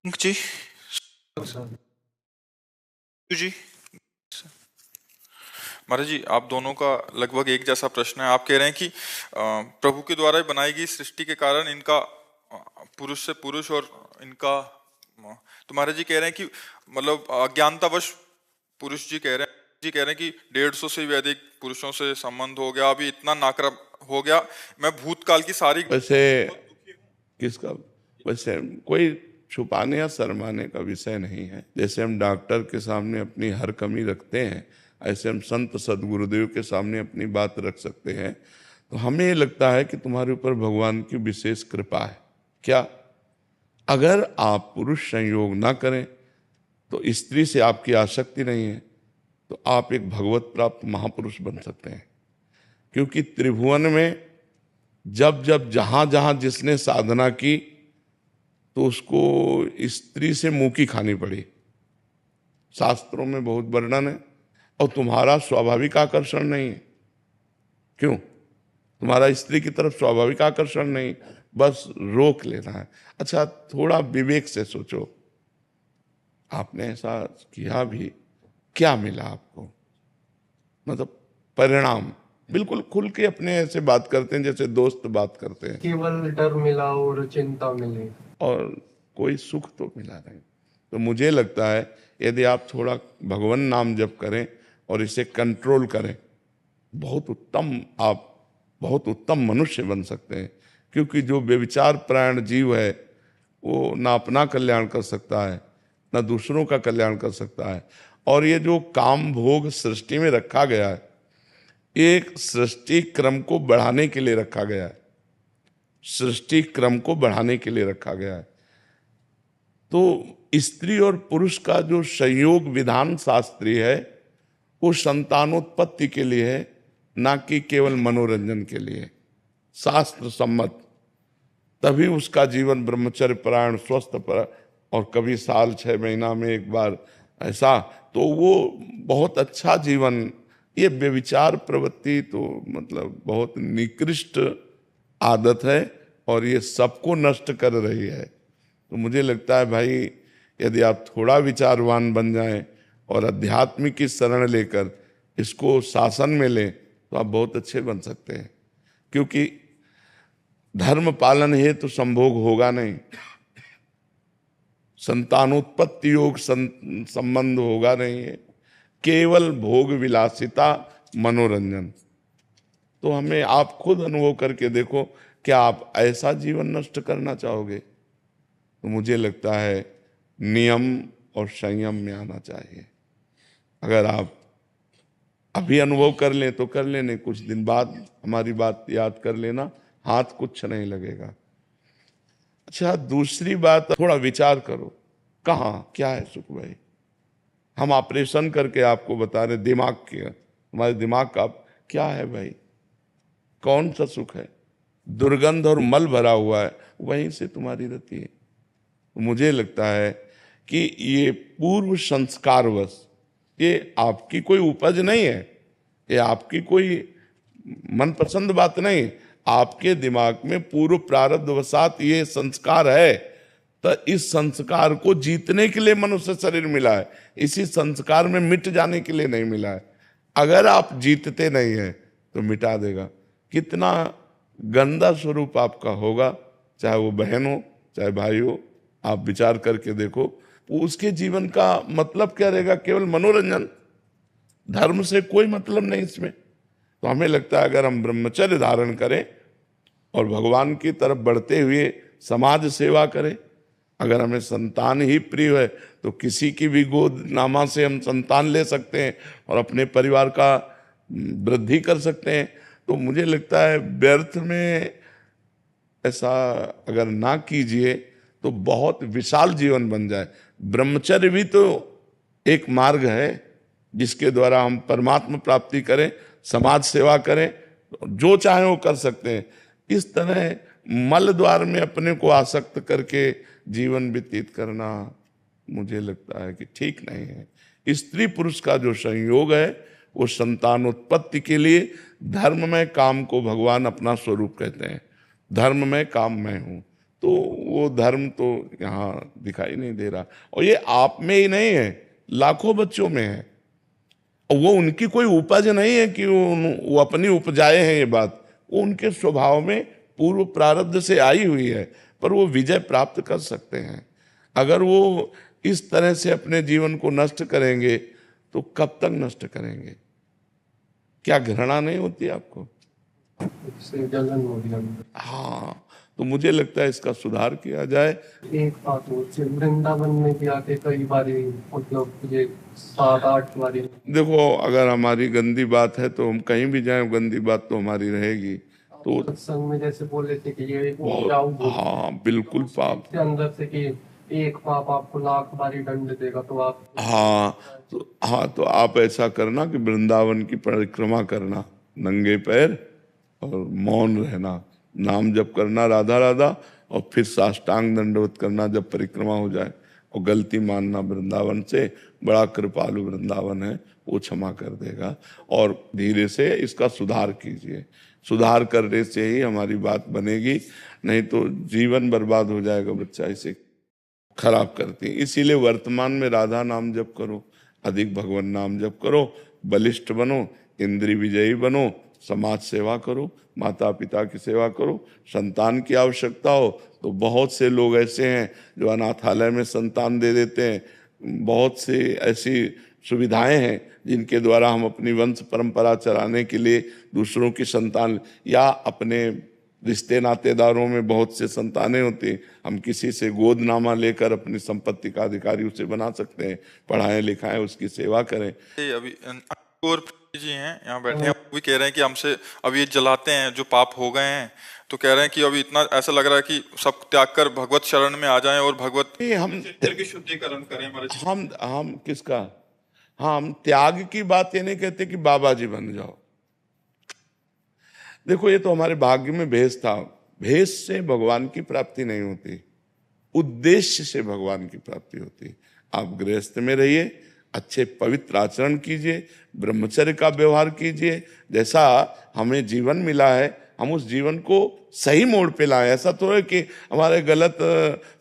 जी अच्छा। जी महाराज जी, आप दोनों का लगभग एक जैसा प्रश्न है। आप कह रहे हैं कि प्रभु के द्वारा ही बनाई गई सृष्टि के कारण इनका पुरुष से पुरुष और इनका तो महाराज जी कह रहे हैं कि मतलब अज्ञानतावश पुरुष जी कह रहे हैं कि 150 से भी अधिक पुरुषों से संबंध हो गया, अभी इतना नाक्रम हो गया। मैं भूतकाल की सारी वैसे किसका वैसे कोई छुपाने या शर्माने का विषय नहीं है। जैसे हम डॉक्टर के सामने अपनी हर कमी रखते हैं, ऐसे हम संत सदगुरुदेव के सामने अपनी बात रख सकते हैं। तो हमें ये लगता है कि तुम्हारे ऊपर भगवान की विशेष कृपा है। क्या अगर आप पुरुष संयोग ना करें तो स्त्री से आपकी आसक्ति नहीं है तो आप एक भगवत प्राप्त महापुरुष बन सकते हैं। क्योंकि त्रिभुवन में जब जब जहां जहां जिसने साधना की तो उसको स्त्री से मुंह की खानी पड़ी। शास्त्रों में बहुत वर्णन है। और तुम्हारा स्वाभाविक आकर्षण नहीं है। क्यों? तुम्हारा स्त्री की तरफ स्वाभाविक आकर्षण नहीं, बस रोक लेना है। अच्छा, थोड़ा विवेक से सोचो, आपने ऐसा किया भी, क्या मिला आपको? मतलब परिणाम बिल्कुल खुल के अपने ऐसे बात करते हैं जैसे दोस्त बात करते हैं। केवल डर मिला और चिंता मिली। और कोई सुख तो मिला नहीं। तो मुझे लगता है यदि आप थोड़ा भगवान नाम जप करें और इसे कंट्रोल करें, आप बहुत उत्तम मनुष्य बन सकते हैं। क्योंकि जो व्यभिचार प्राण जीव है वो ना अपना कल्याण कर सकता है ना दूसरों का कल्याण कर सकता है। और ये जो काम भोग सृष्टि में रखा गया है, एक सृष्टि क्रम को बढ़ाने के लिए रखा गया है। सृष्टि क्रम को बढ़ाने के लिए रखा गया है। तो स्त्री और पुरुष का जो संयोग विधान शास्त्रीय है वो संतानोत्पत्ति के लिए है, ना कि केवल मनोरंजन के लिए। शास्त्र सम्मत। तभी उसका जीवन ब्रह्मचर्य परायण स्वस्थ पर, और कभी साल 6 महीना में एक बार ऐसा, तो वो बहुत अच्छा जीवन। ये व्यभिचार प्रवृत्ति तो मतलब बहुत निकृष्ट आदत है और ये सबको नष्ट कर रही है। तो मुझे लगता है भाई, यदि आप थोड़ा विचारवान बन जाएं और अध्यात्म की शरण लेकर इसको शासन में लें तो आप बहुत अच्छे बन सकते हैं। क्योंकि धर्म पालन है तो संभोग होगा नहीं, संतानोत्पत्ति योग संबंध होगा नहीं है, केवल भोग विलासिता मनोरंजन। तो हमें आप खुद अनुभव करके देखो, क्या आप ऐसा जीवन नष्ट करना चाहोगे? तो मुझे लगता है नियम और संयम में आना चाहिए। अगर आप अभी अनुभव कर लें तो कर लेने, कुछ दिन बाद हमारी बात याद कर लेना, हाथ कुछ नहीं लगेगा। अच्छा, दूसरी बात, थोड़ा विचार करो, कहाँ क्या है सुख भाई? हम ऑपरेशन करके आपको बता रहे दिमाग के, हमारे दिमाग का क्या है भाई? कौन सा सुख है? दुर्गंध और मल भरा हुआ है, वहीं से तुम्हारी रति है। मुझे लगता है कि ये पूर्व संस्कारवश, ये आपकी कोई उपज नहीं है, ये आपकी कोई मनपसंद बात नहीं। आपके दिमाग में पूर्व प्रारब्धवशात ये संस्कार है। तो इस संस्कार को जीतने के लिए मनुष्य शरीर मिला है, इसी संस्कार में मिट जाने के लिए नहीं मिला है। अगर आप जीतते नहीं हैं तो मिटा देगा। कितना गंदा स्वरूप आपका होगा, चाहे वो बहन हो चाहे भाई हो। आप विचार करके देखो, उसके जीवन का मतलब क्या रहेगा? केवल मनोरंजन, धर्म से कोई मतलब नहीं इसमें। तो हमें लगता है अगर हम ब्रह्मचर्य धारण करें और भगवान की तरफ बढ़ते हुए समाज सेवा करें, अगर हमें संतान ही प्रिय है तो किसी की भी गोद नामा से हम संतान ले सकते हैं और अपने परिवार का वृद्धि कर सकते हैं। तो मुझे लगता है व्यर्थ में ऐसा अगर ना कीजिए तो बहुत विशाल जीवन बन जाए। ब्रह्मचर्य भी तो एक मार्ग है जिसके द्वारा हम परमात्मा प्राप्ति करें, समाज सेवा करें, जो चाहे वो कर सकते हैं। इस तरह मल द्वार में अपने को आसक्त करके जीवन व्यतीत करना मुझे लगता है कि ठीक नहीं है। स्त्री पुरुष का जो संयोग है वो संतानोत्पत्ति के लिए, धर्म में काम को भगवान अपना स्वरूप कहते हैं, धर्म में काम मैं हूं, तो वो धर्म तो यहाँ दिखाई नहीं दे रहा। और ये आप में ही नहीं है, लाखों बच्चों में है। और वो उनकी कोई उपज नहीं है कि वो अपनी उपजाए हैं ये बात, वो उनके स्वभाव में पूर्व प्रारब्ध से आई हुई है। पर वो विजय प्राप्त कर सकते हैं। अगर वो इस तरह से अपने जीवन को नष्ट करेंगे तो कब तक नष्ट करेंगे? क्या घृणा नहीं होती आपको? इससे जलन हो गया अंदर। हाँ, तो मुझे लगता है इसका सुधार किया जाए। एक बात हो, वृंदावन में भी आके कई बारी, मतलब ये 7-8 बारी। देखो, अगर हमारी गंदी बात है तो हम कहीं भी जाएं, गंदी बात तो हमारी रहेगी। तो सत्संग में जैसे बोले थे कि ये उपजाऊ भूमि हाँ, बिल्कुल पाप। के अंदर से कि एक पाप आपको लाख बारी दंड देगा, तो आप हाँ, तो आप ऐसा करना कि वृंदावन की परिक्रमा करना नंगे पैर और मौन रहना, नाम जप करना राधा राधा, और फिर साष्टांग दंडवत करना जब परिक्रमा हो जाए, और गलती मानना वृंदावन से। बड़ा कृपालु वृंदावन है, वो क्षमा कर देगा। और धीरे से इसका सुधार कीजिए। सुधार करने से ही हमारी बात बनेगी, नहीं तो जीवन बर्बाद हो जाएगा। बच्चा इसे खराब करती है। इसीलिए वर्तमान में राधा नाम जप करो, अधिक भगवान नाम जप करो, बलिष्ठ बनो, इंद्रिय विजयी बनो, समाज सेवा करो, माता पिता की सेवा करो। संतान की आवश्यकता हो तो बहुत से लोग ऐसे हैं जो अनाथालय में संतान दे देते हैं। बहुत से ऐसी सुविधाएं हैं जिनके द्वारा हम अपनी वंश परंपरा चलाने के लिए दूसरों की संतान, या अपने रिश्ते नातेदारों में बहुत से संतानें होती हैं, हम किसी से गोदनामा लेकर अपनी संपत्ति का अधिकारी उसे बना सकते हैं। पढ़ाएं लिखाएं, उसकी सेवा करें। अभी और जी हैं यहाँ बैठे हैं, वो भी कह रहे हैं कि हमसे अब ये जलाते हैं जो पाप हो गए हैं, तो कह रहे हैं कि अभी इतना ऐसा लग रहा है कि सब त्याग कर भगवत शरण में आ जाएं और भगवत हम चित्त की शुद्धिकरण करें हमारे चित्त। हम किसका, हम त्याग की बात ये नहीं कहते कि बाबा जी बन जाओ। देखो, ये तो हमारे भाग्य में भेष था। भेष से भगवान की प्राप्ति नहीं होती, उद्देश्य से भगवान की प्राप्ति होती। आप गृहस्थ में रहिए, अच्छे पवित्र आचरण कीजिए, ब्रह्मचर्य का व्यवहार कीजिए। जैसा हमें जीवन मिला है, हम उस जीवन को सही मोड़ पे लाएं। ऐसा तो है कि हमारे गलत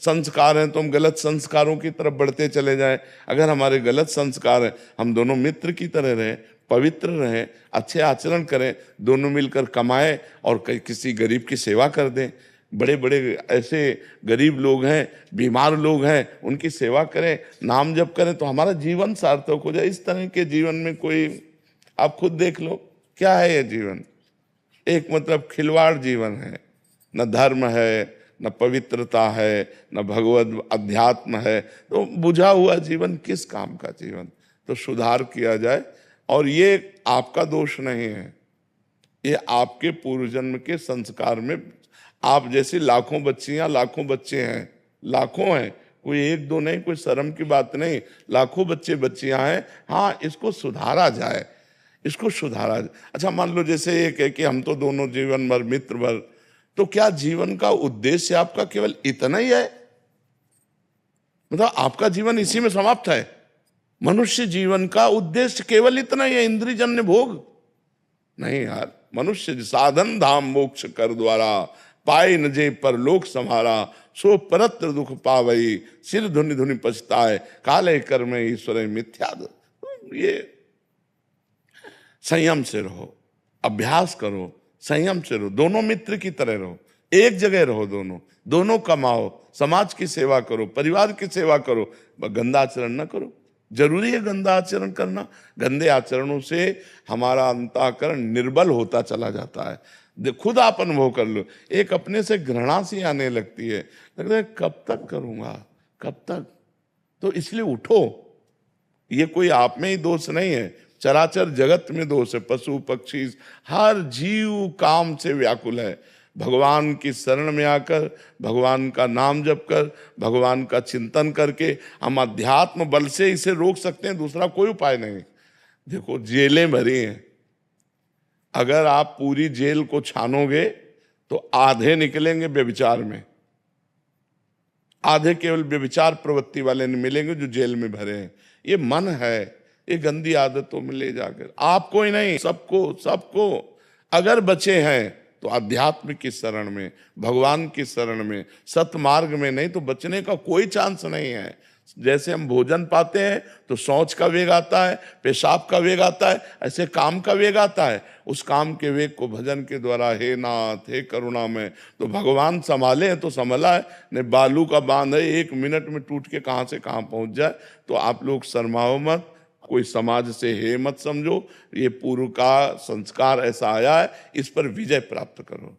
संस्कार हैं तो हम गलत संस्कारों की तरफ बढ़ते चले जाएं। अगर हमारे गलत संस्कार हैं, हम दोनों मित्र की तरह रहें, पवित्र रहें, अच्छे आचरण करें, दोनों मिलकर कमाएं और किसी गरीब की सेवा कर दें। बड़े बड़े ऐसे गरीब लोग हैं, बीमार लोग हैं, उनकी सेवा करें, नाम जप करें, तो हमारा जीवन सार्थक हो जाए। इस तरह के जीवन में कोई, आप खुद देख लो क्या है ये जीवन। एक मतलब खिलवाड़ जीवन है, न धर्म है, न पवित्रता है, न भगवत अध्यात्म है। तो बुझा हुआ जीवन किस काम का जीवन? तो सुधार किया जाए। और ये आपका दोष नहीं है, ये आपके पूर्व जन्म के संस्कार में। आप जैसी लाखों बच्चियां, लाखों बच्चे हैं, लाखों हैं, कोई एक दो नहीं, कोई शर्म की बात नहीं, लाखों बच्चे बच्चियां हैं। हाँ, इसको सुधारा जाए, इसको सुधारा जाए। अच्छा, मान लो जैसे ये कहे कि हम तो दोनों जीवन भर मित्र भर, तो क्या जीवन का उद्देश्य आपका केवल इतना ही है? मतलब आपका जीवन इसी में समाप्त है? मनुष्य जीवन का उद्देश्य केवल इतना ही है, इंद्रियजन्य भोग? नहीं यार, मनुष्य साधन धाम मोक्ष कर द्वारा, पाए न जे परलोक सम्हारा, सो परत्र दुख पावई, सिर धुनि धुनि पछताए, काले कर्म ईश्वर मिथ्या। ये संयम से रहो, अभ्यास करो, संयम से रहो, दोनों मित्र की तरह रहो, एक जगह रहो, दोनों कमाओ, समाज की सेवा करो, परिवार की सेवा करो, गंदा आचरण न करो। जरूरी है गंदा आचरण करना? गंदे आचरणों से हमारा अंतःकरण निर्बल होता चला जाता है। खुद आप अनुभव कर लो, एक अपने से घृणा सी आने लगती है, लगता है कब तक करूंगा, कब तक? तो इसलिए उठो। ये कोई आप में ही दोष नहीं है, चराचर जगत में दोष है। पशु पक्षी हर जीव काम से व्याकुल है। भगवान की शरण में आकर, भगवान का नाम जप कर, भगवान का चिंतन करके हम अध्यात्म बल से इसे रोक सकते हैं, दूसरा कोई उपाय नहीं। देखो, जेलें भरी हैं, अगर आप पूरी जेल को छानोगे तो आधे निकलेंगे व्यभिचार में, आधे केवल व्यभिचार प्रवृत्ति वाले नहीं मिलेंगे जो जेल में भरे हैं। ये मन है, ये गंदी आदतों में ले जाकर आपको ही नहीं, सबको अगर बचे हैं तो अध्यात्म की शरण में, भगवान की शरण में, सतमार्ग में, नहीं तो बचने का कोई चांस नहीं है। जैसे हम भोजन पाते हैं तो शौच का वेग आता है, पेशाब का वेग आता है, ऐसे काम का वेग आता है। उस काम के वेग को भजन के द्वारा, हे नाथ हे करुणामय, तो भगवान संभाले तो संभला है, नहीं बालू का बांध है, 1 मिनट में टूट के कहाँ से कहाँ पहुंच जाए। तो आप लोग शर्माओ मत, कोई समाज से हे मत समझो, ये पूर्व का संस्कार ऐसा आया है, इस पर विजय प्राप्त करो।